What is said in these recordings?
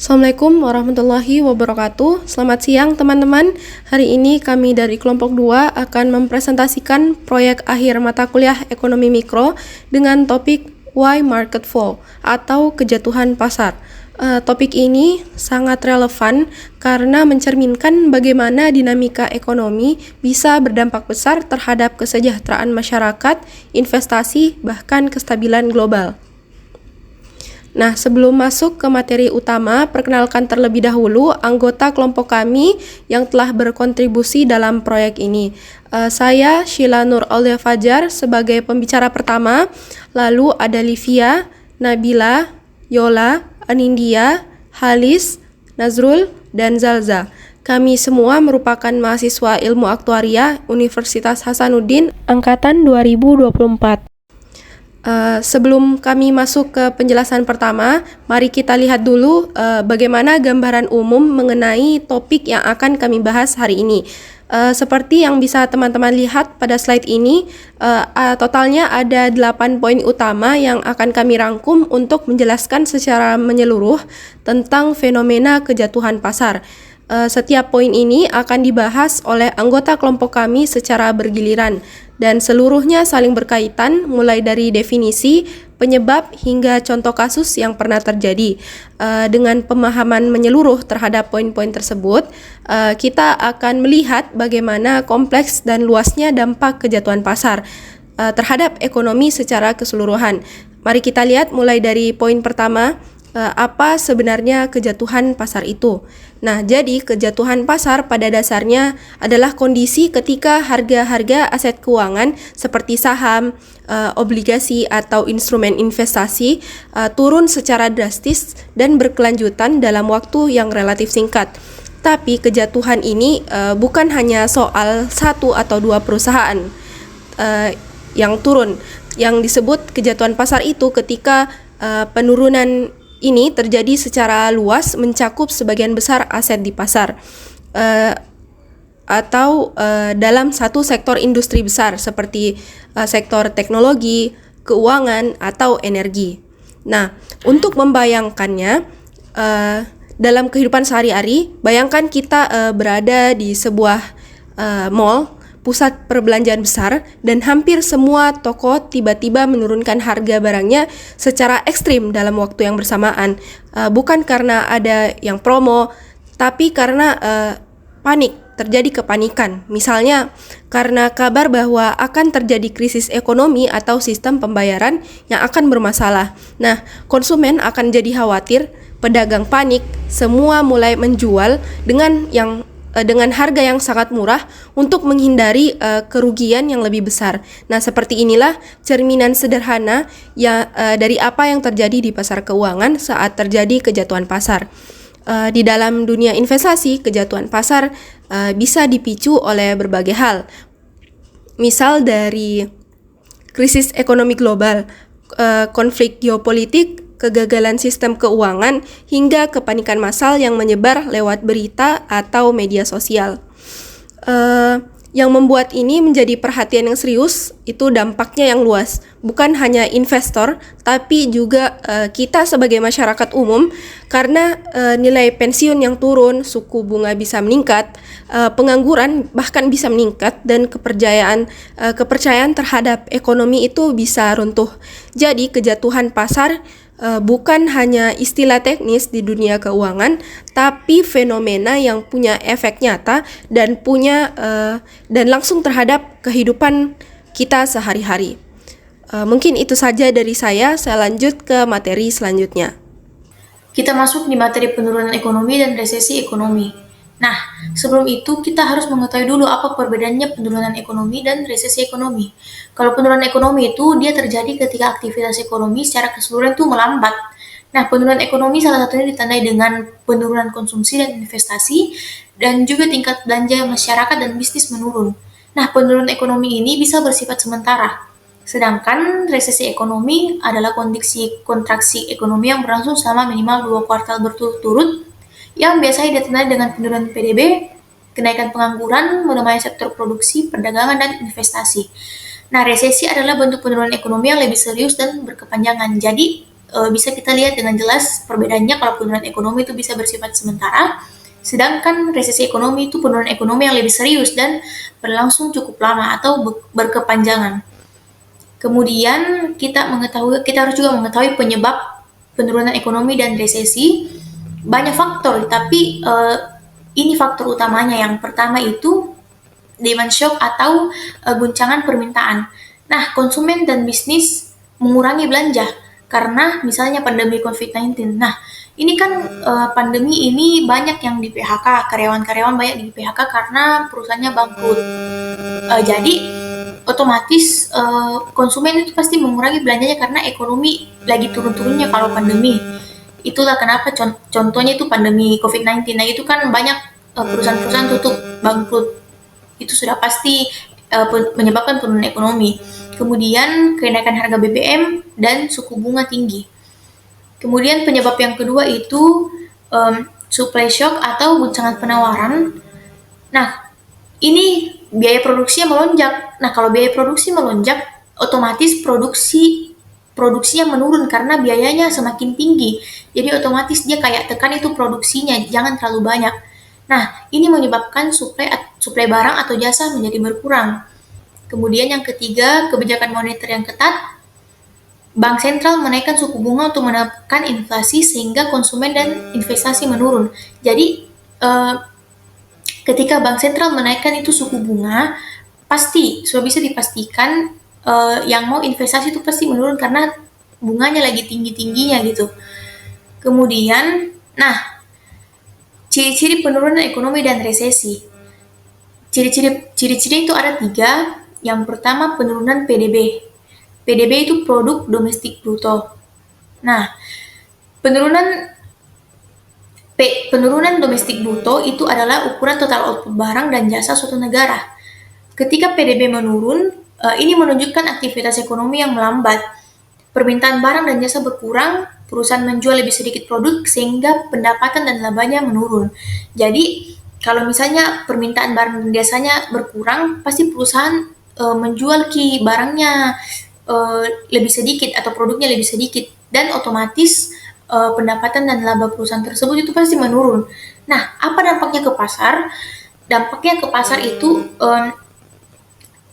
Assalamualaikum warahmatullahi wabarakatuh. Selamat siang teman-teman. Hari ini kami dari kelompok 2 akan mempresentasikan proyek akhir mata kuliah Ekonomi Mikro dengan topik Why Market Fall atau kejatuhan pasar. Topik ini sangat relevan karena mencerminkan bagaimana dinamika ekonomi bisa berdampak besar terhadap kesejahteraan masyarakat, investasi, bahkan kestabilan global. Nah, sebelum masuk ke materi utama, perkenalkan terlebih dahulu anggota kelompok kami yang telah berkontribusi dalam proyek ini. Saya Sheila Nur Aulia Fajar sebagai pembicara pertama, lalu ada Livia, Nabila, Yola, Anindya, Halis, Nazrul, dan Zalza. Kami semua merupakan mahasiswa ilmu aktuaria Universitas Hasanuddin angkatan 2024. Sebelum kami masuk ke penjelasan pertama, mari kita lihat dulu bagaimana gambaran umum mengenai topik yang akan kami bahas hari ini. Seperti yang bisa teman-teman lihat pada slide ini, totalnya ada 8 poin utama yang akan kami rangkum untuk menjelaskan secara menyeluruh tentang fenomena kejatuhan pasar. Setiap poin ini akan dibahas oleh anggota kelompok kami secara bergiliran dan seluruhnya saling berkaitan mulai dari definisi, penyebab hingga contoh kasus yang pernah terjadi. Dengan pemahaman menyeluruh terhadap poin-poin tersebut, kita akan melihat bagaimana kompleks dan luasnya dampak kejatuhan pasar terhadap ekonomi secara keseluruhan. Mari kita lihat mulai dari poin pertama, apa sebenarnya kejatuhan pasar itu. Nah, jadi kejatuhan pasar pada dasarnya adalah kondisi ketika harga-harga aset keuangan seperti saham, obligasi atau instrumen investasi turun secara drastis dan berkelanjutan dalam waktu yang relatif singkat. Tapi kejatuhan ini bukan hanya soal satu atau dua perusahaan yang turun. Yang disebut kejatuhan pasar itu ketika penurunan ini terjadi secara luas mencakup sebagian besar aset di pasar atau dalam satu sektor industri besar seperti sektor teknologi, keuangan, atau energi. Nah, untuk membayangkannya dalam kehidupan sehari-hari, bayangkan kita berada di sebuah mall, pusat perbelanjaan besar, dan hampir semua toko tiba-tiba menurunkan harga barangnya secara ekstrim dalam waktu yang bersamaan. Bukan karena ada yang promo, tapi karena terjadi kepanikan. Misalnya, karena kabar bahwa akan terjadi krisis ekonomi atau sistem pembayaran yang akan bermasalah. Nah, konsumen akan jadi khawatir, pedagang panik, semua mulai menjual dengan harga yang sangat murah untuk menghindari kerugian yang lebih besar. Nah, seperti inilah cerminan sederhana dari apa yang terjadi di pasar keuangan saat terjadi kejatuhan pasar. Di dalam dunia investasi, kejatuhan pasar bisa dipicu oleh berbagai hal. Misal dari krisis ekonomi global, konflik geopolitik, kegagalan sistem keuangan, hingga kepanikan massal yang menyebar lewat berita atau media sosial. Yang membuat ini menjadi perhatian yang serius itu dampaknya yang luas, bukan hanya investor tapi juga kita sebagai masyarakat umum, karena nilai pensiun yang turun, suku bunga bisa meningkat, pengangguran bahkan bisa meningkat, dan kepercayaan terhadap ekonomi itu bisa runtuh. Jadi kejatuhan pasar bukan hanya istilah teknis di dunia keuangan, tapi fenomena yang punya efek nyata dan dan langsung terhadap kehidupan kita sehari-hari. Mungkin itu saja dari saya lanjut ke materi selanjutnya. Kita masuk di materi penurunan ekonomi dan resesi ekonomi. Nah, sebelum itu kita harus mengetahui dulu apa perbedaannya penurunan ekonomi dan resesi ekonomi. Kalau penurunan ekonomi itu dia terjadi ketika aktivitas ekonomi secara keseluruhan itu melambat. Nah, penurunan ekonomi salah satunya ditandai dengan penurunan konsumsi dan investasi, dan juga tingkat belanja masyarakat dan bisnis menurun. Nah, penurunan ekonomi ini bisa bersifat sementara. Sedangkan resesi ekonomi adalah kondisi kontraksi ekonomi yang berlangsung selama minimal 2 kuartal berturut-turut, yang biasanya ditandai dengan penurunan PDB, kenaikan pengangguran, melemahnya sektor produksi, perdagangan, dan investasi. Nah, resesi adalah bentuk penurunan ekonomi yang lebih serius dan berkepanjangan. Jadi, bisa kita lihat dengan jelas perbedaannya kalau penurunan ekonomi itu bisa bersifat sementara, sedangkan resesi ekonomi itu penurunan ekonomi yang lebih serius dan berlangsung cukup lama atau berkepanjangan. Kemudian kita harus juga mengetahui penyebab penurunan ekonomi dan resesi. Banyak faktor, tapi ini faktor utamanya. Yang pertama itu demand shock atau guncangan permintaan. Nah, konsumen dan bisnis mengurangi belanja karena misalnya pandemi COVID-19. Nah, ini kan pandemi ini banyak yang di PHK, karyawan-karyawan banyak di PHK karena perusahaannya bangkrut. Jadi otomatis konsumen itu pasti mengurangi belanjanya karena ekonomi lagi turun-turunnya kalau pandemi. Itulah kenapa contohnya itu pandemi COVID-19. Nah, itu kan banyak perusahaan-perusahaan tutup, bangkrut. Itu sudah pasti menyebabkan penurunan ekonomi. Kemudian kenaikan harga BBM dan suku bunga tinggi. Kemudian penyebab yang kedua itu supply shock atau guncangan penawaran. Nah, ini biaya produksinya melonjak. Nah, kalau biaya produksi melonjak, otomatis produksinya menurun karena biayanya semakin tinggi. Jadi otomatis dia kayak tekan itu produksinya, jangan terlalu banyak. Nah, ini menyebabkan suplai barang atau jasa menjadi berkurang. Kemudian yang ketiga, kebijakan moneter yang ketat. Bank sentral menaikkan suku bunga untuk menekan inflasi sehingga konsumen dan investasi menurun. Jadi ketika bank sentral menaikkan itu suku bunga, pasti sudah bisa dipastikan yang mau investasi itu pasti menurun karena bunganya lagi tinggi-tingginya gitu. Kemudian, nah, ciri-ciri penurunan ekonomi dan resesi. Ciri-ciri itu ada 3. Yang pertama, penurunan PDB. PDB itu produk domestik bruto. Nah, penurunan domestik bruto itu adalah ukuran total output barang dan jasa suatu negara. Ketika PDB menurun, ini menunjukkan aktivitas ekonomi yang melambat. Permintaan barang dan jasa berkurang, perusahaan menjual lebih sedikit produk sehingga pendapatan dan labanya menurun. Jadi, kalau misalnya permintaan barang dan jasanya berkurang, pasti perusahaan menjual barangnya lebih sedikit atau produknya lebih sedikit, dan otomatis pendapatan dan laba perusahaan tersebut itu pasti menurun. Nah, apa dampaknya ke pasar? Dampaknya ke pasar itu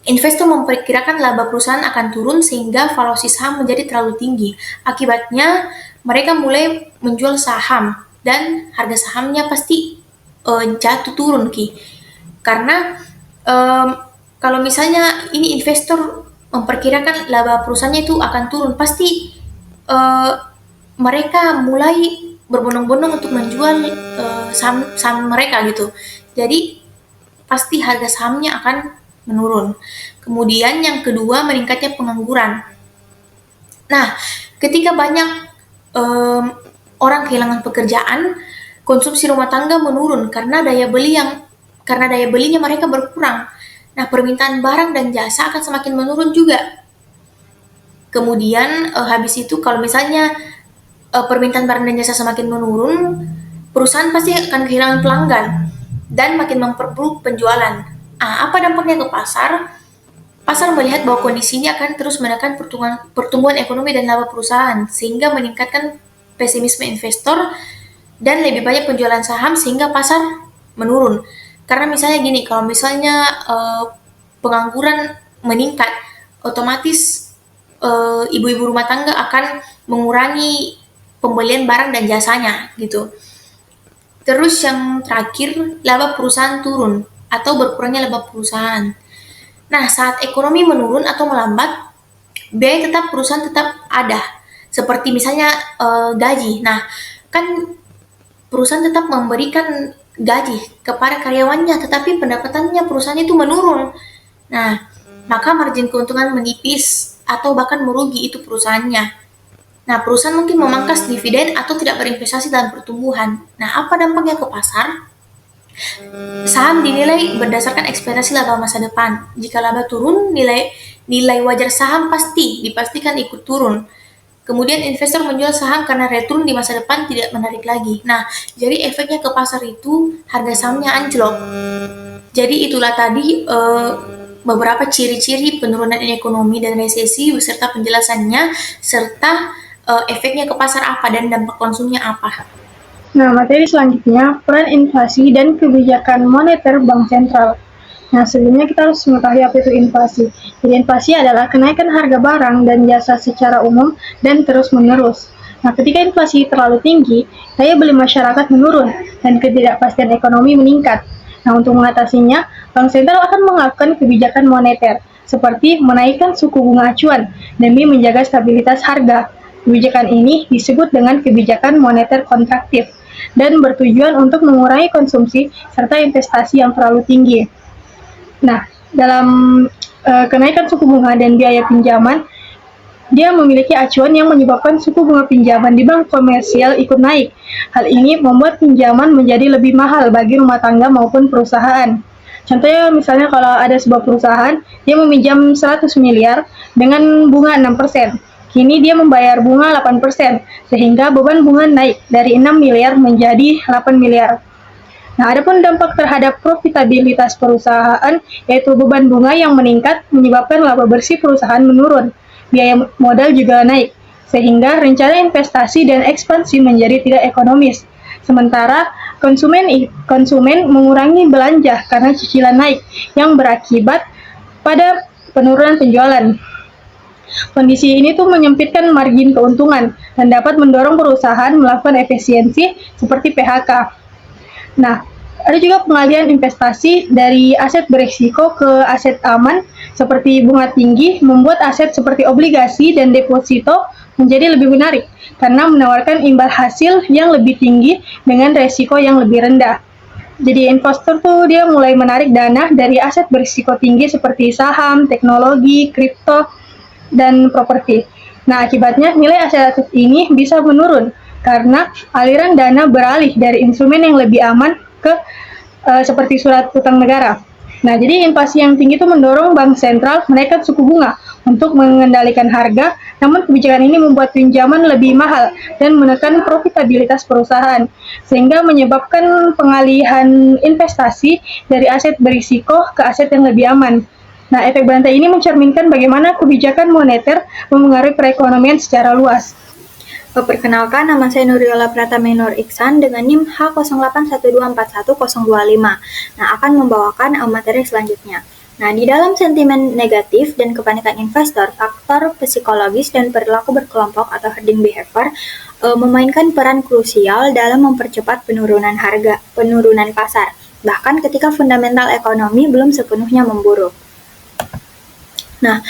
investor memperkirakan laba perusahaan akan turun sehingga valuasi saham menjadi terlalu tinggi. Akibatnya, mereka mulai menjual saham dan harga sahamnya pasti jatuh turun karena kalau misalnya ini investor memperkirakan laba perusahaannya itu akan turun, pasti mereka mulai berbondong-bondong untuk menjual saham mereka gitu. Jadi pasti harga sahamnya akan menurun. Kemudian yang kedua, meningkatnya pengangguran. Nah, ketika banyak orang kehilangan pekerjaan, konsumsi rumah tangga menurun karena daya belinya mereka berkurang. Nah, permintaan barang dan jasa akan semakin menurun juga. Kemudian habis itu kalau misalnya permintaan barang dan jasa semakin menurun, perusahaan pasti akan kehilangan pelanggan dan makin memperburuk penjualan. Apa dampaknya ke pasar? Pasar melihat bahwa kondisi ini akan terus menekan pertumbuhan ekonomi dan laba perusahaan, sehingga meningkatkan pesimisme investor dan lebih banyak penjualan saham sehingga pasar menurun. Karena misalnya gini, kalau misalnya pengangguran meningkat, otomatis ibu-ibu rumah tangga akan mengurangi pembelian barang dan jasanya gitu. Terus yang terakhir, laba perusahaan turun atau berkurangnya laba perusahaan. Nah, saat ekonomi menurun atau melambat, biaya perusahaan tetap ada. Seperti misalnya gaji. Nah, kan perusahaan tetap memberikan gaji kepada karyawannya, tetapi pendapatannya perusahaan itu menurun. Nah, maka margin keuntungan menipis atau bahkan merugi itu perusahaannya. Nah, perusahaan mungkin memangkas dividen atau tidak berinvestasi dalam pertumbuhan. Nah, apa dampaknya ke pasar? Saham dinilai berdasarkan ekspektasi laba masa depan. Jika laba turun, nilai wajar saham dipastikan ikut turun. Kemudian investor menjual saham karena return di masa depan tidak menarik lagi. Nah, jadi efeknya ke pasar itu harga sahamnya anjlok. Jadi itulah tadi beberapa ciri-ciri penurunan ekonomi dan resesi beserta penjelasannya, serta efeknya ke pasar apa dan dampak konsumnya apa. Nah, materi selanjutnya, peran inflasi dan kebijakan moneter bank sentral. Nah, sebelumnya kita harus mengetahui apa itu inflasi. Jadi, inflasi adalah kenaikan harga barang dan jasa secara umum dan terus-menerus. Nah, ketika inflasi terlalu tinggi, daya beli masyarakat menurun dan ketidakpastian ekonomi meningkat. Nah, untuk mengatasinya, bank sentral akan melakukan kebijakan moneter, seperti menaikkan suku bunga acuan demi menjaga stabilitas harga. Kebijakan ini disebut dengan kebijakan moneter kontraktif dan bertujuan untuk mengurangi konsumsi serta investasi yang terlalu tinggi. Nah, dalam kenaikan suku bunga dan biaya pinjaman, dia memiliki acuan yang menyebabkan suku bunga pinjaman di bank komersial ikut naik. Hal ini membuat pinjaman menjadi lebih mahal bagi rumah tangga maupun perusahaan. Contohnya misalnya kalau ada sebuah perusahaan, dia meminjam 100 miliar dengan bunga 6%. Kini dia membayar bunga 8%, sehingga beban bunga naik dari 6 miliar menjadi 8 miliar. Nah, adapun dampak terhadap profitabilitas perusahaan, yaitu beban bunga yang meningkat menyebabkan laba bersih perusahaan menurun. Biaya modal juga naik, sehingga rencana investasi dan ekspansi menjadi tidak ekonomis. Sementara konsumen mengurangi belanja karena cicilan naik, yang berakibat pada penurunan penjualan. Kondisi ini tuh menyempitkan margin keuntungan dan dapat mendorong perusahaan melakukan efisiensi seperti PHK. Nah, ada juga pengalihan investasi dari aset berisiko ke aset aman seperti bunga tinggi membuat aset seperti obligasi dan deposito menjadi lebih menarik karena menawarkan imbal hasil yang lebih tinggi dengan resiko yang lebih rendah. Jadi investor tuh dia mulai menarik dana dari aset berisiko tinggi seperti saham, teknologi, kripto, dan properti. Nah, akibatnya nilai aset ini bisa menurun karena aliran dana beralih dari instrumen yang lebih aman ke seperti surat utang negara. Nah, jadi inflasi yang tinggi itu mendorong bank sentral menaikkan suku bunga untuk mengendalikan harga, namun kebijakan ini membuat pinjaman lebih mahal dan menekan profitabilitas perusahaan, sehingga menyebabkan pengalihan investasi dari aset berisiko ke aset yang lebih aman. Nah, efek berantai ini mencerminkan bagaimana kebijakan moneter mempengaruhi perekonomian secara luas. Perkenalkan, nama saya Nuriola Pratama Nur Iksan dengan NIM H0812411025. Nah, akan membawakan materi selanjutnya. Nah, di dalam sentimen negatif dan kepanikan investor, faktor psikologis dan perilaku berkelompok atau herding behavior memainkan peran krusial dalam mempercepat penurunan pasar, bahkan ketika fundamental ekonomi belum sepenuhnya memburuk. Nah,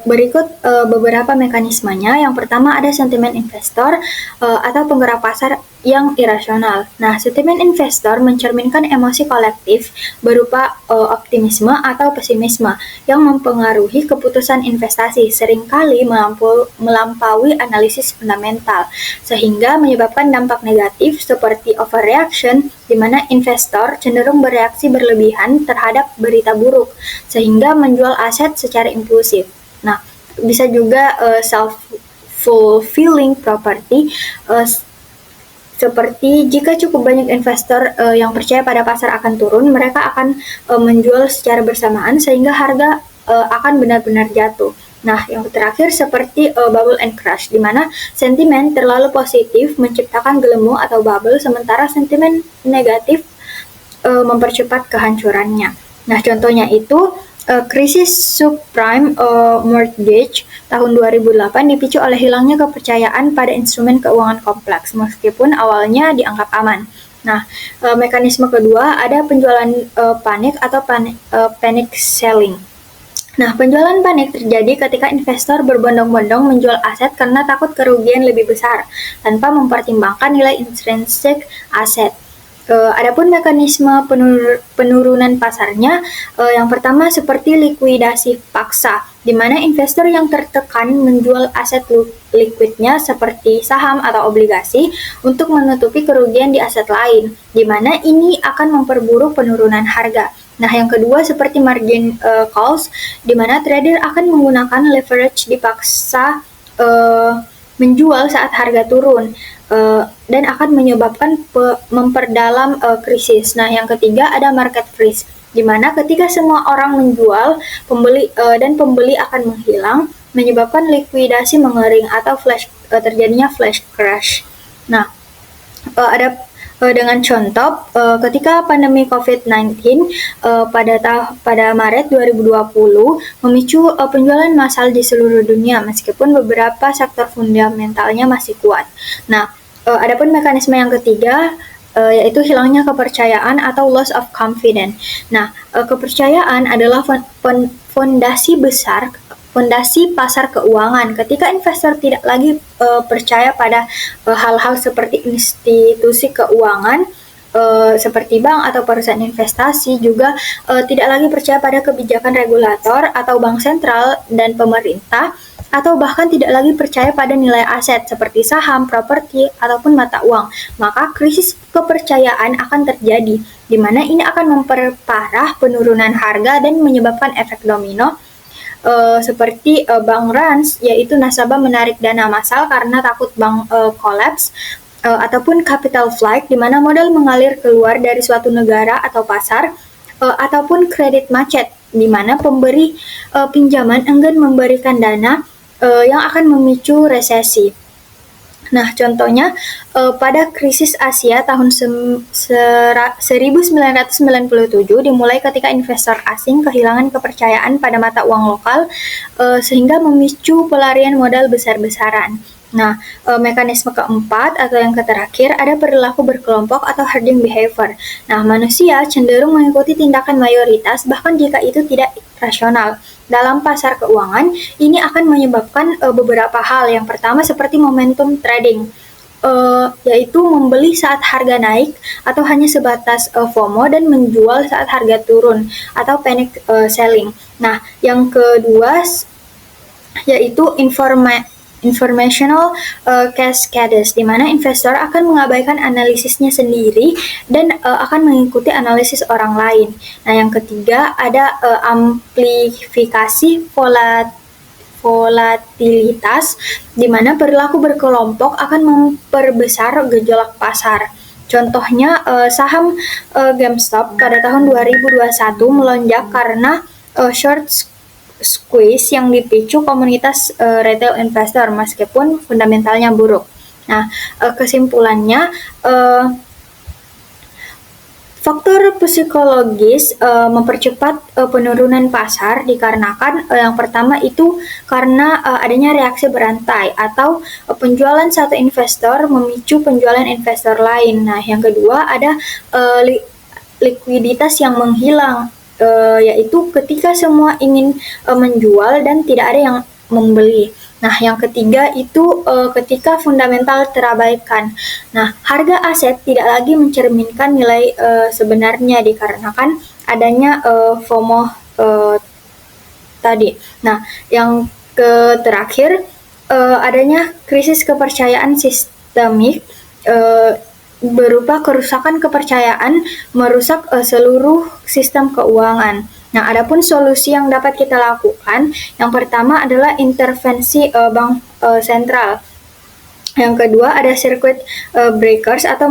berikut beberapa mekanismenya. Yang pertama ada sentimen investor atau penggerak pasar yang irasional. Nah, sentimen investor mencerminkan emosi kolektif berupa optimisme atau pesimisme yang mempengaruhi keputusan investasi, seringkali melampaui analisis fundamental, sehingga menyebabkan dampak negatif seperti overreaction, di mana investor cenderung bereaksi berlebihan terhadap berita buruk, sehingga menjual aset secara impulsif. Nah, bisa juga self-fulfilling property, seperti jika cukup banyak investor yang percaya pada pasar akan turun, mereka akan menjual secara bersamaan sehingga harga akan benar-benar jatuh. Nah, yang terakhir seperti bubble and crash, di mana sentimen terlalu positif menciptakan gelembung atau bubble, sementara sentimen negatif mempercepat kehancurannya. Nah, contohnya itu krisis subprime mortgage tahun 2008 dipicu oleh hilangnya kepercayaan pada instrumen keuangan kompleks, meskipun awalnya dianggap aman. Nah, mekanisme kedua ada penjualan panik atau panic selling. Nah, penjualan panik terjadi ketika investor berbondong-bondong menjual aset karena takut kerugian lebih besar, tanpa mempertimbangkan nilai intrinsik aset. Adapun mekanisme penurunan pasarnya, yang pertama seperti likuidasi paksa, di mana investor yang tertekan menjual aset liquidnya seperti saham atau obligasi untuk menutupi kerugian di aset lain, di mana ini akan memperburuk penurunan harga. Nah, yang kedua seperti margin calls, di mana trader akan menggunakan leverage dipaksa menjual saat harga turun, dan akan menyebabkan memperdalam krisis. Nah, yang ketiga ada market freeze, di mana ketika semua orang menjual, pembeli akan menghilang, menyebabkan likuidasi mengering atau terjadinya flash crash. Nah, dengan contoh, ketika pandemi COVID-19 pada Maret 2020 memicu penjualan massal di seluruh dunia meskipun beberapa sektor fundamentalnya masih kuat. Nah, adapun mekanisme yang ketiga yaitu hilangnya kepercayaan atau loss of confidence. Nah, kepercayaan adalah fondasi pasar keuangan. Ketika investor tidak lagi percaya pada hal-hal seperti institusi keuangan, seperti bank atau perusahaan investasi, juga tidak lagi percaya pada kebijakan regulator atau bank sentral dan pemerintah, atau bahkan tidak lagi percaya pada nilai aset seperti saham, properti, ataupun mata uang, maka krisis kepercayaan akan terjadi, di mana ini akan memperparah penurunan harga dan menyebabkan efek domino, seperti bank runs, yaitu nasabah menarik dana massal karena takut bank collapse, ataupun capital flight, di mana modal mengalir keluar dari suatu negara atau pasar, ataupun kredit macet, di mana pemberi pinjaman enggan memberikan dana yang akan memicu resesi. Nah, contohnya pada krisis Asia tahun 1997 dimulai ketika investor asing kehilangan kepercayaan pada mata uang lokal sehingga memicu pelarian modal besar-besaran. Nah, mekanisme keempat atau yang terakhir ada perilaku berkelompok atau herding behavior. Nah, manusia cenderung mengikuti tindakan mayoritas bahkan jika itu tidak rasional. Dalam pasar keuangan, ini akan menyebabkan beberapa hal. Yang pertama seperti momentum trading, yaitu membeli saat harga naik atau hanya sebatas FOMO dan menjual saat harga turun atau panic selling. Nah, yang kedua yaitu informational cascades, di mana investor akan mengabaikan analisisnya sendiri dan akan mengikuti analisis orang lain. Nah, yang ketiga ada amplifikasi volatilitas, di mana perilaku berkelompok akan memperbesar gejolak pasar. Contohnya saham GameStop pada tahun 2021 melonjak karena short squeeze yang dipicu komunitas retail investor meskipun fundamentalnya buruk. Nah, kesimpulannya faktor psikologis mempercepat penurunan pasar dikarenakan yang pertama itu karena adanya reaksi berantai atau penjualan satu investor memicu penjualan investor lain. Nah, yang kedua ada likuiditas yang menghilang, yaitu ketika semua ingin menjual dan tidak ada yang membeli. Nah, yang ketiga itu ketika fundamental terabaikan. Nah, harga aset tidak lagi mencerminkan nilai sebenarnya dikarenakan adanya FOMO tadi. Nah, yang terakhir adanya krisis kepercayaan sistemik berupa kerusakan kepercayaan merusak seluruh sistem keuangan. Nah, adapun solusi yang dapat kita lakukan, yang pertama adalah intervensi bank sentral. Yang kedua ada circuit breakers atau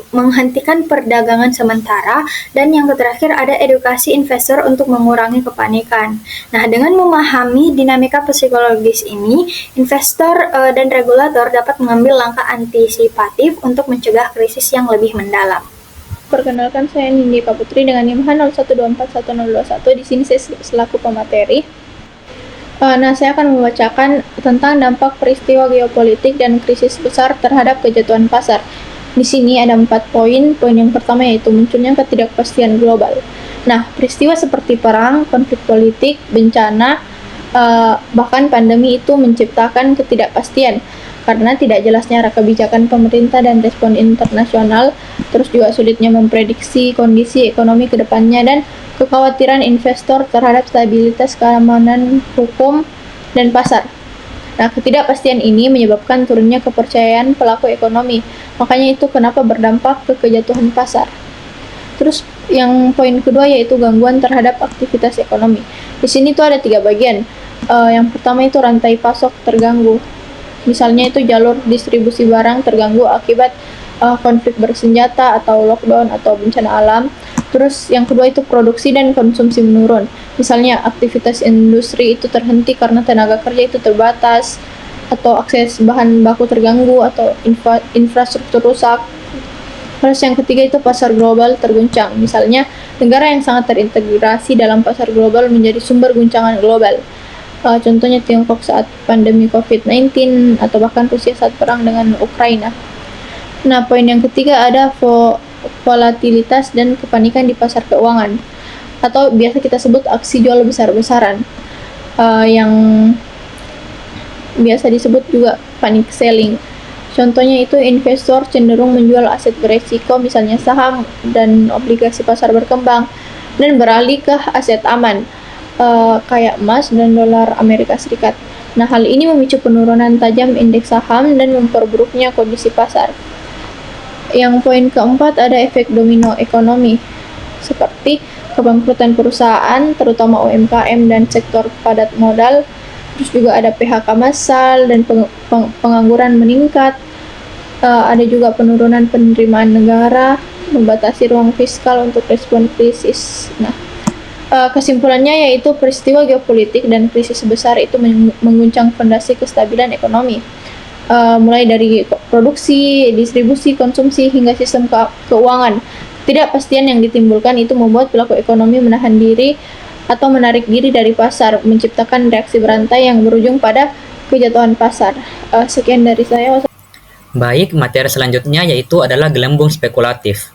menghentikan perdagangan sementara, dan yang terakhir ada edukasi investor untuk mengurangi kepanikan. Nah, dengan memahami dinamika psikologis ini, investor dan regulator dapat mengambil langkah antisipatif untuk mencegah krisis yang lebih mendalam. Perkenalkan, saya Nindi Putri dengan NIM 01241021. Di sini saya selaku pemateri. Nah, saya akan membacakan tentang dampak peristiwa geopolitik dan krisis besar terhadap kejatuhan pasar. Di sini ada 4 poin. Poin yang pertama yaitu munculnya ketidakpastian global. Nah, peristiwa seperti perang, konflik politik, bencana, bahkan pandemi itu menciptakan ketidakpastian karena tidak jelasnya arah kebijakan pemerintah dan respon internasional, terus juga sulitnya memprediksi kondisi ekonomi ke depannya, dan kekhawatiran investor terhadap stabilitas keamanan hukum dan pasar. Nah, ketidakpastian ini menyebabkan turunnya kepercayaan pelaku ekonomi. Makanya itu kenapa berdampak ke kejatuhan pasar. Terus yang poin kedua yaitu gangguan terhadap aktivitas ekonomi. Di sini tuh ada 3 bagian. Yang pertama itu rantai pasok terganggu. Misalnya itu jalur distribusi barang terganggu akibat konflik bersenjata atau lockdown atau bencana alam. Terus yang kedua itu produksi dan konsumsi menurun. Misalnya aktivitas industri itu terhenti karena tenaga kerja itu terbatas, atau akses bahan baku terganggu, atau infrastruktur rusak. Terus yang ketiga itu pasar global terguncang. Misalnya negara yang sangat terintegrasi dalam pasar global menjadi sumber guncangan global. Contohnya Tiongkok saat pandemi COVID-19 atau bahkan Rusia saat perang dengan Ukraina. Nah, poin yang ketiga ada volatilitas dan kepanikan di pasar keuangan, atau biasa kita sebut aksi jual besar-besaran, yang biasa disebut juga panic selling. Contohnya itu investor cenderung menjual aset beresiko, misalnya saham dan obligasi pasar berkembang, dan beralih ke aset aman, kayak emas dan dolar Amerika Serikat. Nah, hal ini memicu penurunan tajam indeks saham dan memperburuknya kondisi pasar. Yang poin keempat ada efek domino ekonomi, seperti kebangkrutan perusahaan, terutama UMKM dan sektor padat modal. Terus juga ada PHK massal dan pengangguran meningkat. Ada juga penurunan penerimaan negara, membatasi ruang fiskal untuk respon krisis. Nah, kesimpulannya yaitu peristiwa geopolitik dan krisis besar itu mengguncang fondasi kestabilan ekonomi. Mulai dari produksi, distribusi, konsumsi, hingga sistem keuangan. Ketidakpastian yang ditimbulkan itu membuat pelaku ekonomi menahan diri atau menarik diri dari pasar, menciptakan reaksi berantai yang berujung pada kejatuhan pasar. Sekian dari saya. Baik, materi selanjutnya yaitu adalah gelembung spekulatif.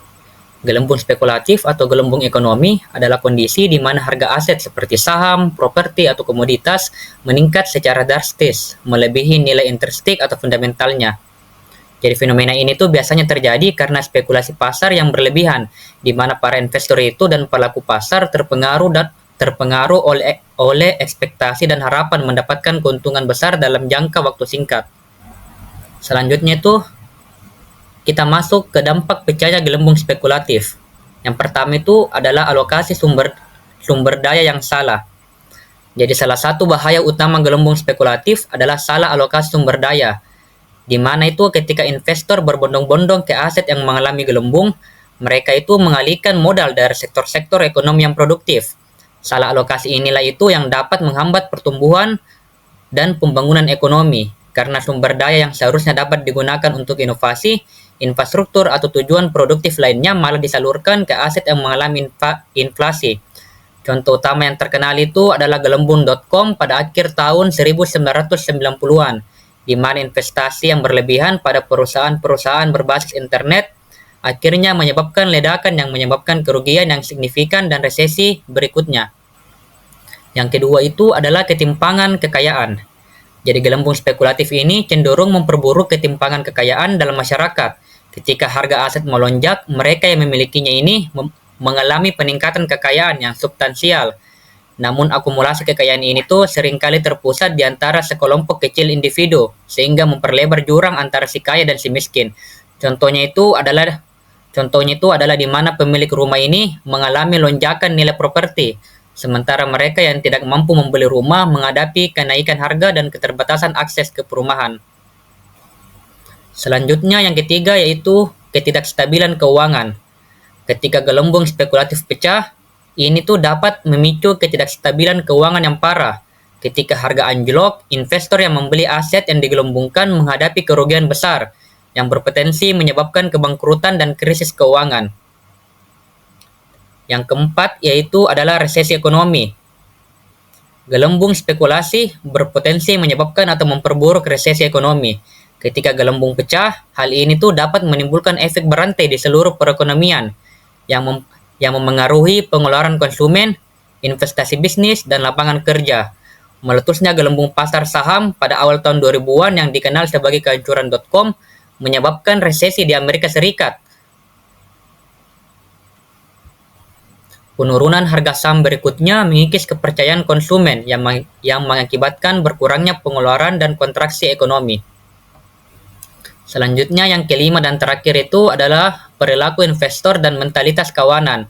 Gelembung spekulatif atau gelembung ekonomi adalah kondisi di mana harga aset seperti saham, properti, atau komoditas meningkat secara drastis, melebihi nilai intrinsik atau fundamentalnya. Jadi fenomena ini tuh biasanya terjadi karena spekulasi pasar yang berlebihan, di mana para investor itu dan pelaku pasar terpengaruh oleh ekspektasi dan harapan mendapatkan keuntungan besar dalam jangka waktu singkat. Selanjutnya itu kita masuk ke dampak pecahnya gelembung spekulatif. Yang pertama itu adalah alokasi sumber daya yang salah. Jadi salah satu bahaya utama gelembung spekulatif adalah salah alokasi sumber daya, di mana itu ketika investor berbondong-bondong ke aset yang mengalami gelembung, mereka itu mengalihkan modal dari sektor-sektor ekonomi yang produktif. Salah alokasi inilah itu yang dapat menghambat pertumbuhan dan pembangunan ekonomi, karena sumber daya yang seharusnya dapat digunakan untuk inovasi, infrastruktur, atau tujuan produktif lainnya malah disalurkan ke aset yang mengalami inflasi. Contoh utama yang terkenal itu adalah gelembung.com pada akhir tahun 1990-an, di mana investasi yang berlebihan pada perusahaan-perusahaan berbasis internet akhirnya menyebabkan ledakan yang menyebabkan kerugian yang signifikan dan resesi berikutnya. Yang kedua itu adalah ketimpangan kekayaan. Jadi gelembung spekulatif ini cenderung memperburuk ketimpangan kekayaan dalam masyarakat. Ketika harga aset melonjak, mereka yang memilikinya ini mengalami peningkatan kekayaan yang substansial. Namun akumulasi kekayaan ini tuh seringkali terpusat di antara sekelompok kecil individu, sehingga memperlebar jurang antara si kaya dan si miskin. Contohnya itu adalah di mana pemilik rumah ini mengalami lonjakan nilai properti, sementara mereka yang tidak mampu membeli rumah menghadapi kenaikan harga dan keterbatasan akses ke perumahan. Selanjutnya yang ketiga yaitu ketidakstabilan keuangan. Ketika gelembung spekulatif pecah, ini tuh dapat memicu ketidakstabilan keuangan yang parah. Ketika harga anjlok, investor yang membeli aset yang digelembungkan menghadapi kerugian besar yang berpotensi menyebabkan kebangkrutan dan krisis keuangan. Yang keempat yaitu adalah resesi ekonomi. Gelembung spekulasi berpotensi menyebabkan atau memperburuk resesi ekonomi. Ketika gelembung pecah, hal ini tuh dapat menimbulkan efek berantai di seluruh perekonomian yang memengaruhi pengeluaran konsumen, investasi bisnis, dan lapangan kerja. Meletusnya gelembung pasar saham pada awal tahun 2000-an yang dikenal sebagai kehancuran.com menyebabkan resesi di Amerika Serikat. Penurunan harga saham berikutnya mengikis kepercayaan konsumen yang mengakibatkan berkurangnya pengeluaran dan kontraksi ekonomi. Selanjutnya yang kelima dan terakhir itu adalah perilaku investor dan mentalitas kawanan.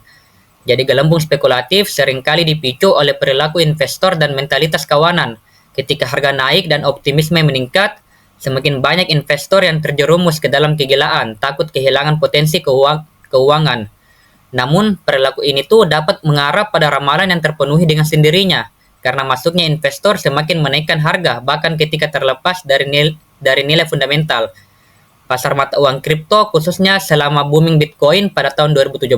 Jadi gelembung spekulatif seringkali dipicu oleh perilaku investor dan mentalitas kawanan. Ketika harga naik dan optimisme meningkat, semakin banyak investor yang terjerumus ke dalam kegilaan, takut kehilangan potensi keuangan. Namun, perilaku ini tuh dapat mengarah pada ramalan yang terpenuhi dengan sendirinya, karena masuknya investor semakin menaikkan harga, bahkan ketika terlepas dari nilai fundamental. Pasar mata uang kripto, khususnya selama booming Bitcoin pada tahun 2017,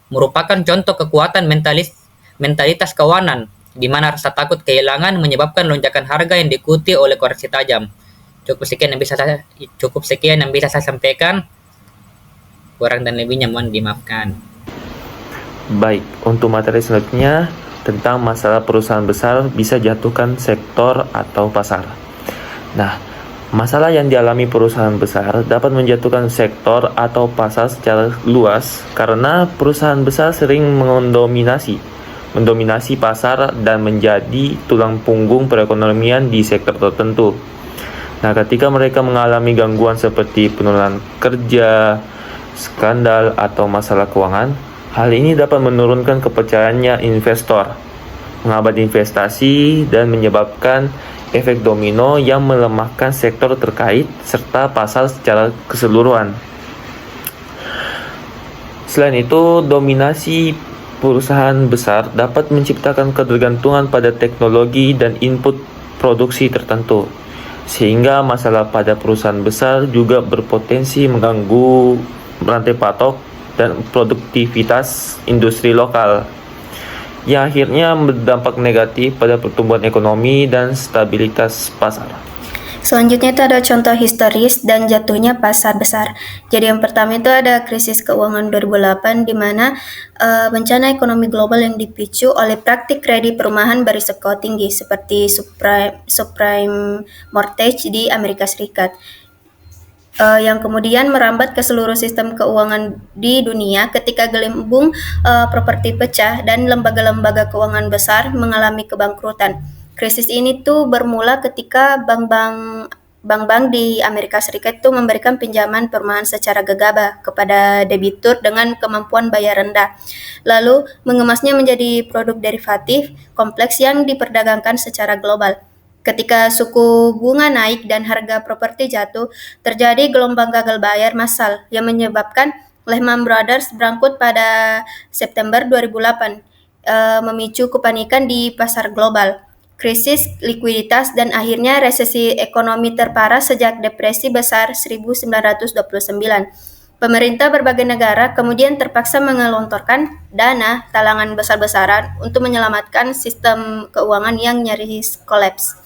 merupakan contoh kekuatan mentalitas keuangan, di mana rasa takut kehilangan menyebabkan lonjakan harga yang diikuti oleh koreksi tajam. Cukup sekian yang bisa saya sampaikan. Kurang dan lebihnya mohon dimaafkan. Baik, untuk materi selanjutnya tentang masalah perusahaan besar bisa jatuhkan sektor atau pasar. Nah, masalah yang dialami perusahaan besar dapat menjatuhkan sektor atau pasar secara luas karena perusahaan besar sering mendominasi pasar dan menjadi tulang punggung perekonomian di sektor tertentu. Nah, ketika mereka mengalami gangguan seperti penurunan kerja, skandal, atau masalah keuangan, hal ini dapat menurunkan kepercayaannya investor, menghambat investasi, dan menyebabkan efek domino yang melemahkan sektor terkait serta pasar secara keseluruhan. Selain itu, dominasi perusahaan besar dapat menciptakan ketergantungan pada teknologi dan input produksi tertentu, sehingga masalah pada perusahaan besar juga berpotensi mengganggu rantai patok dan produktivitas industri lokal, yang akhirnya berdampak negatif pada pertumbuhan ekonomi dan stabilitas pasar. Selanjutnya itu ada contoh historis dan jatuhnya pasar besar. Jadi yang pertama itu ada krisis keuangan 2008 di mana bencana ekonomi global yang dipicu oleh praktik kredit perumahan berisiko tinggi seperti subprime mortgage di Amerika Serikat. Yang kemudian merambat ke seluruh sistem keuangan di dunia ketika gelembung properti pecah dan lembaga-lembaga keuangan besar mengalami kebangkrutan. Krisis ini tuh bermula ketika bank-bank di Amerika Serikat itu memberikan pinjaman perumahan secara gegabah kepada debitur dengan kemampuan bayar rendah, lalu mengemasnya menjadi produk derivatif kompleks yang diperdagangkan secara global. Ketika suku bunga naik dan harga properti jatuh, terjadi gelombang gagal bayar massal yang menyebabkan Lehman Brothers bangkrut pada September 2008, memicu kepanikan di pasar global, krisis likuiditas, dan akhirnya resesi ekonomi terparah sejak Depresi Besar 1929. Pemerintah berbagai negara kemudian terpaksa mengelontorkan dana talangan besar-besaran untuk menyelamatkan sistem keuangan yang nyaris kolaps.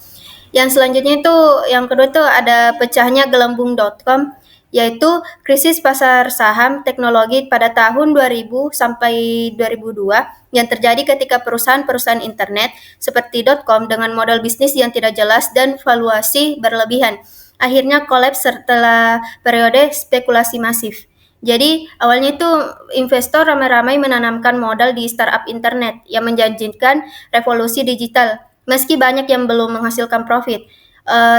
Yang selanjutnya itu, yang kedua itu ada pecahnya gelembung.com, yaitu krisis pasar saham teknologi pada tahun 2000 sampai 2002 yang terjadi ketika perusahaan-perusahaan internet seperti .com dengan modal bisnis yang tidak jelas dan valuasi berlebihan akhirnya kolaps setelah periode spekulasi masif. Jadi awalnya itu investor ramai-ramai menanamkan modal di startup internet yang menjanjikan revolusi digital. Meski banyak yang belum menghasilkan profit,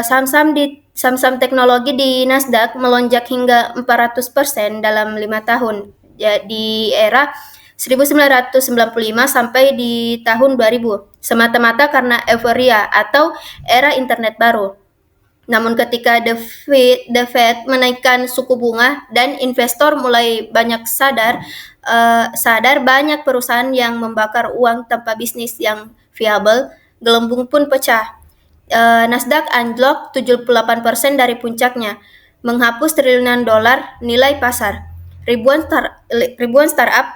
saham-saham teknologi di Nasdaq melonjak hingga 400% dalam 5 tahun ya, di era 1995 sampai di tahun 2000, semata-mata karena euforia atau era internet baru. Namun ketika The Fed menaikkan suku bunga dan investor mulai banyak sadar banyak perusahaan yang membakar uang tanpa bisnis yang viable, gelembung pun pecah. Nasdaq anjlok 78% dari puncaknya, menghapus triliunan dolar nilai pasar. Ribuan startup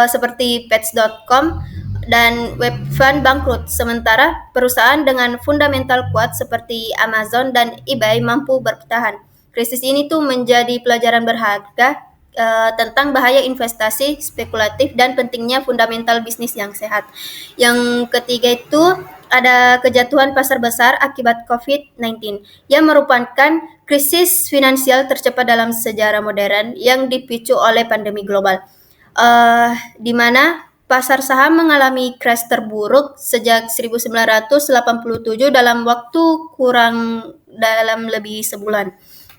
seperti Pets.com dan Webfund bangkrut, sementara perusahaan dengan fundamental kuat seperti Amazon dan eBay mampu bertahan. Krisis ini tuh menjadi pelajaran berharga tentang bahaya investasi spekulatif dan pentingnya fundamental bisnis yang sehat. Yang ketiga itu ada kejatuhan pasar besar akibat COVID-19 yang merupakan krisis finansial tercepat dalam sejarah modern yang dipicu oleh pandemi global, di mana pasar saham mengalami crash terburuk sejak 1987 dalam waktu kurang dalam lebih sebulan.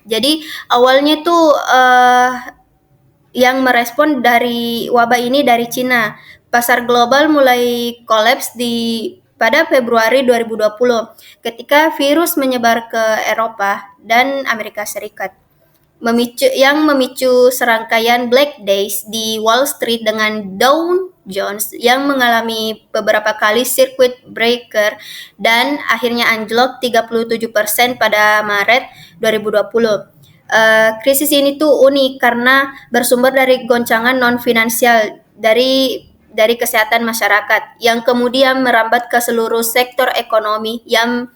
Jadi awalnya itu yang merespon dari wabah ini dari Cina. Pasar global mulai kolaps pada Februari 2020 ketika virus menyebar ke Eropa dan Amerika Serikat. memicu serangkaian Black Days di Wall Street dengan Dow Jones yang mengalami beberapa kali circuit breaker dan akhirnya anjlok 37% pada Maret 2020. Krisis ini tuh unik karena bersumber dari goncangan non-finansial dari kesehatan masyarakat yang kemudian merambat ke seluruh sektor ekonomi yang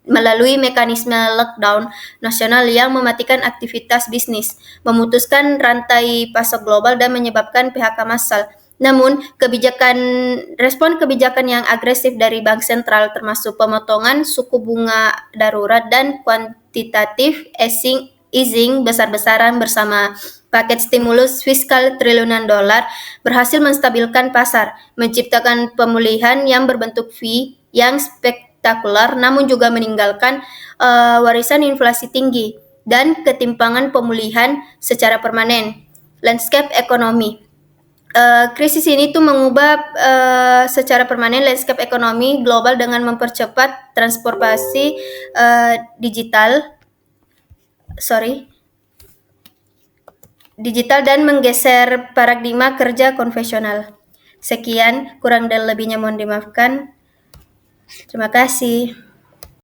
melalui mekanisme lockdown nasional yang mematikan aktivitas bisnis, memutuskan rantai pasok global dan menyebabkan PHK massal. Namun, respon kebijakan yang agresif dari bank sentral termasuk pemotongan suku bunga darurat dan quantitative easing besar-besaran bersama paket stimulus fiskal triliunan dolar berhasil menstabilkan pasar, menciptakan pemulihan yang berbentuk V yang spektakuler namun juga meninggalkan warisan inflasi tinggi dan ketimpangan pemulihan secara permanen. Landscape ekonomi. Krisis ini tuh mengubah secara permanen landscape ekonomi global dengan mempercepat transformasi digital dan menggeser paradigma kerja konvensional. Sekian, kurang dan lebihnya mohon dimaafkan. Terima kasih.